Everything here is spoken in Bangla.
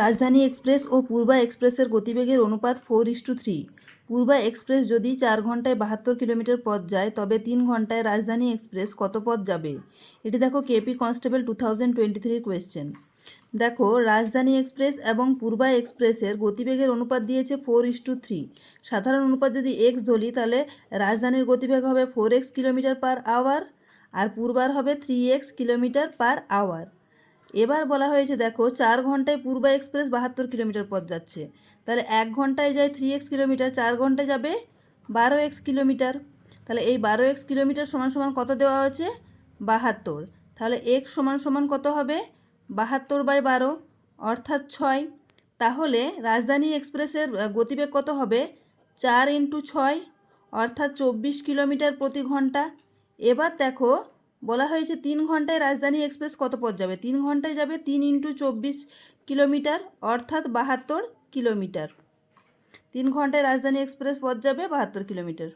রাজধানী এক্সপ্রেস ও পূর্বা এক্সপ্রেসের গতিবেগের অনুপাত 4:3। পূর্বা এক্সপ্রেস যদি 4 ঘন্টায় 72 কিলোমিটার পথ যায় তবে 3 ঘন্টায় রাজধানী এক্সপ্রেস কত পথ যাবে? এটি দেখো কেপি কনস্টেবল 2023 কোয়েশ্চেন। দেখো রাজধানী এক্সপ্রেস এবং পূর্বা এক্সপ্রেসের গতিবেগের অনুপাত দিয়েছে 4:3। সাধারণ অনুপাত যদি এক্স ধরি তাহলে রাজধানীর গতিবেগ হবে 4x কিলোমিটার পার আওয়ার আর পূর্বার হবে 3x কিলোমিটার পার আওয়ার। এবার বলা হয়েছে দেখো 4 ঘন্টায় পূর্বা এক্সপ্রেস 72 কিলোমিটার পথ যাচ্ছে, তাহলে 1 ঘন্টায় যায় 3x কিলোমিটার, 4 ঘন্টায় যাবে 12x কিলোমিটার। তাহলে এই 12x কিলোমিটার সমান সমান কত দেওয়া হয়েছে? 72। তাহলে x সমান সমান কত হবে? 72/12 অর্থাৎ 6। তাহলে রাজধানী এক্সপ্রেসের গতিবেগ কত হবে? 4 × 6 অর্থাৎ 24 কিলোমিটার প্রতি ঘন্টা। এবার দেখো বলা হয়েছে 3 ঘন্টায় রাজধানী এক্সপ্রেস কত পথ যাবে? 3 ঘন্টায় যাবে 3 × 24 কিলোমিটার অর্থাৎ 72 কিলোমিটার। 3 ঘন্টায় রাজধানী এক্সপ্রেস পথ যাবে 72 কিলোমিটার।